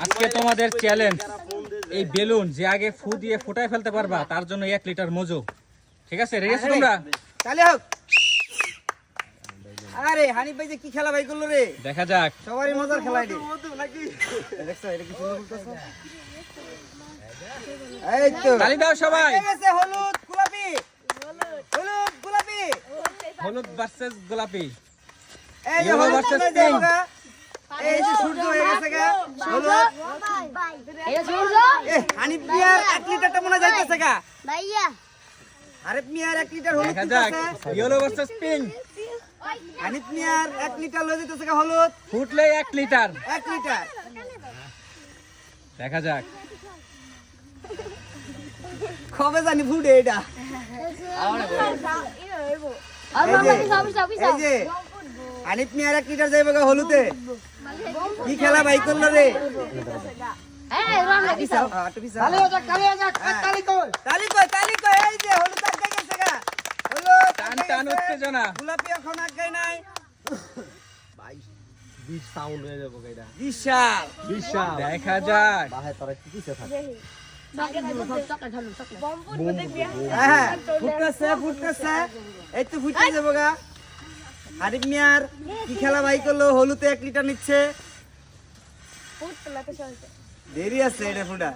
আজকে তোমাদের চ্যালেঞ্জ, এই বেলুন যে আগে ফু দিয়ে ফুটায় ফেলতে পারবা তার জন্য 1 লিটার মজু। ঠিক আছে, রেডি আছো তোমরা? তাহলে হোক। আরে হানিফ ভাই যে কি খেলা ভাই করলো রে, দেখা যাক। সবারই মজার খেলা এটি নাকি দেখছো এটা কি সুন্দর করতেছে। এই তো তালি দাও সবাই। হয়ে গেছে হলুদ গোলাপি, হলুদ গোলাপি, হলুদ ভার্সেস গোলাপি। এই যে Yellow হলুদ versus চলে pink। যাবো গা। এই যে সূর্য হয়ে গেছে গা হলুদ। হানিফ মিয়ার 1 লিটারটা মনে যাইতেছে গা ভাইয়া হানিফ মিয়ার 1 লিটার হলুদ দেখা যাক দিতেছে। Yellow versus pink. হানিফ মিয়ার 1 লিটার লয়ে দিতেছে গা হলুদ, ফুটলে 1 লিটার। 1 লিটার। দেখা যাক। কবে জানি ফুটে এটা। এই যে হানিফ মিয়ার 1 লিটার যাইবে গা হলুদে। কি খেলা ভাই করলো রে। তালি কই, এই যে হলুদ আগে গেছে গা। হলুদ টান আগে টান গেছে। উত্তেজনা। গোলাপি এখন আগে নাই। সাউন্ড হয়ে যাবো এটা বিশাল বিশাল দেখা যাক। বাহে তোরা কি কিসে থাকে হ্যাঁ ফুটতেছে এই তো ফুটে যাবো গা। হানিফ মিয়ার কি খেলা ভাই করলো, হলুদে 1 লিটার নিচ্ছে। দেরি আছে এটা ফুটা।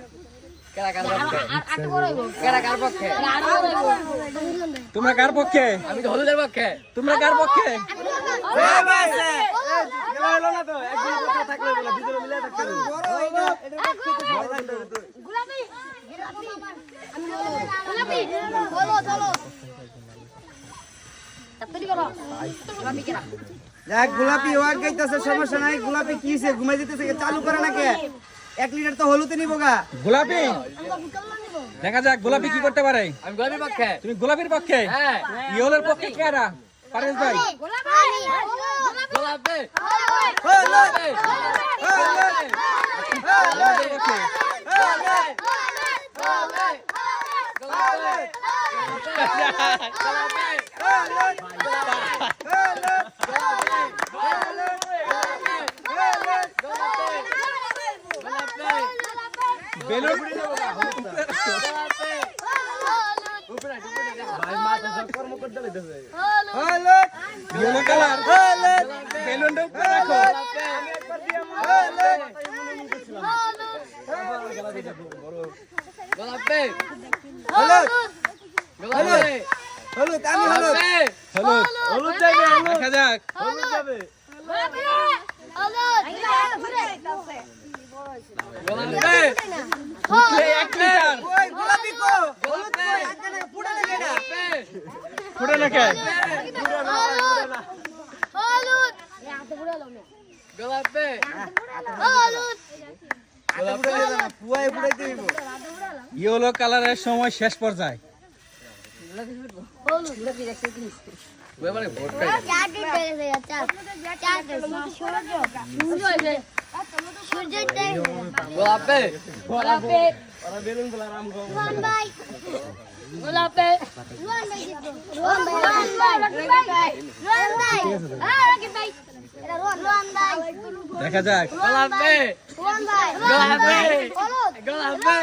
তোমরা কার পক্ষে? আমি তো হলুদের পক্ষে তোমরা কার পক্ষে? দেরি আছে। খেলা হলো না তো একদিন কথা থাকলে বলে দুজনে মিলে থাকতে হবে বড় এটা যাক গোলাপি ওয়াক গাইতেছে, সমস্যা নাই। গোলাপি কি হইছে, ঘুমাই যেতেছে, চালু করে না কে? 1 লিটার তো হলুদে নিবো গা। গোলাপি। দেখা যাক গোলাপি কি করতে পারে। আমি গোলাপের পক্ষে তুমি গোলাপির পক্ষে? হ্যাঁ ইয়েলোর পক্ষে কারা? পারেশ ভাই। গোলাপে হলুদ ইয়েলোর পক্ষে। বেলুন ভাই মাথা সব কর্ম করতে লইতেছে হলুদ ইয়েলো কালার। হলুদ বেলুনটা উপরে রাখো। গোলাপে হলুদ গোলাপে হলুদ আমি হলুদ হলুদ। হলুদ যাবে দেখা যাক। হলুদ যাবে গোলাপে ফুটলে 1 লিটার। ওই গোলাপি কো হলুদ কই আগে না পুড়ে লাগে না। ফুটে না কে? গোলাপে পুয়ায় পুড়াইতে হইব। ইয়েলো কালারের সময় শেষ পর্যায়ে। ওইবারে ভোট পাই গোলাপে ওরা বেলুন গুলা রাম গো দেখা যাক। গোলাপে গোলাপে গোলাপে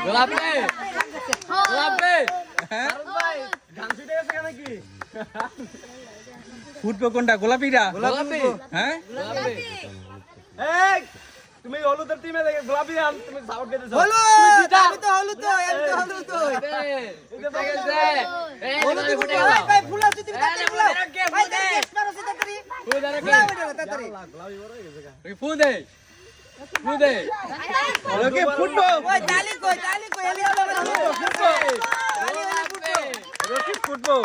গোলাপে গোলাপে হ্যাঁ? গান ছুটে গেছে কেন কি ফুটবে কোনটা? গোলাপিটা? গোলাপি হ্যাঁ? গোলাপি এই তুমি হলুদের টিমে দেখে গোলাপি আন তুমি সাউন্ড দিতেছো হলুদ আমি তো হলুদ তো আমি তো হলুদ তো হলুদ ফুটে ভাই ভাই ফুলা তুই তুমি তাড়াতাড়ি ফুলা ভাই টেস্ট মারো তাড়াতাড়ি ফুলা তাড়াতাড়ি ফুদে ফুদে ওকে ফুটবো। ওই তালি কই এলি হলো ফুটবো তালি হলো ফুটবো রকি ফুটবো।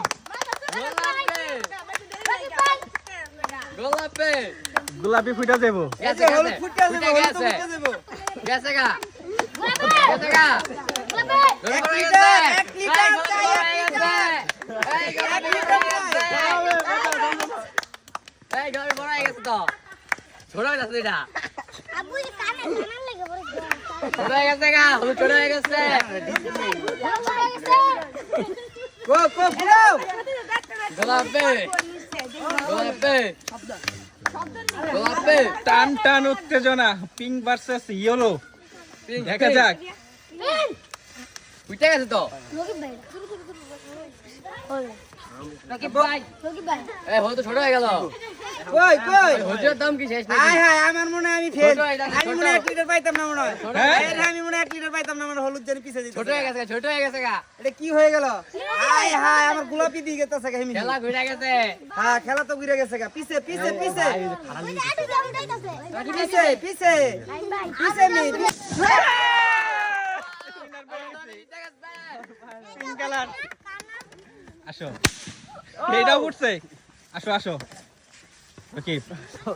গোলাপে গোলাপি ফুটা দেবো। এই যে হলুদ ফুটে যাবে হলুদ ফুটে যাবে গেছে গা গেছে গা 1 লিটার চাই 1 লিটার এই গোলাপি বড় হয়ে গেছে তো ছোট হয়ে গেছে এটা ছোট হয়ে গেছে গা হলুদ ছোট হয়ে গেছে কো ফুলাও গোলাপে টান টান উত্তেজনা পিঙ্ক ভার্সেস ইয়েলো দেখা যাক উঠে গেছে তো এ হয়তো ছোট হয়ে গেল কই কই হজুরের দাম কি শেষ হাই হাই আমার মনে হয় আমি ফেল ছোট এটা, আমি মনে হয় 1 লিটার পাইতাম না মনে হয় হ্যাঁ? আমি মনে হয় 1 লিটার পাইতাম না মানে হলুদ জানি পিছে দিতে ছোট হয়ে গেছে গা এটা কি হয়ে গেল হাই হাই আমার গোলাপি দিয়ে গেছে গা হিমি খেলা ঘুরে গেছে হ্যাঁ খেলা তো ঘুরে গেছে গা পিছে পিছে পিছে পিছে পিছে পিছে মি পিঙ্ক কালার আসো এইটাও উঠছে আসো আসো ওকে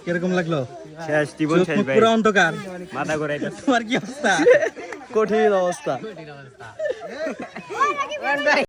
কিরকম লাগলো শেষ জীবন চোখ শেষ মুখ ভাই পুরো অন্ধকার মাথা ঘুরাই তোমার কি অবস্থা কঠিন অবস্থা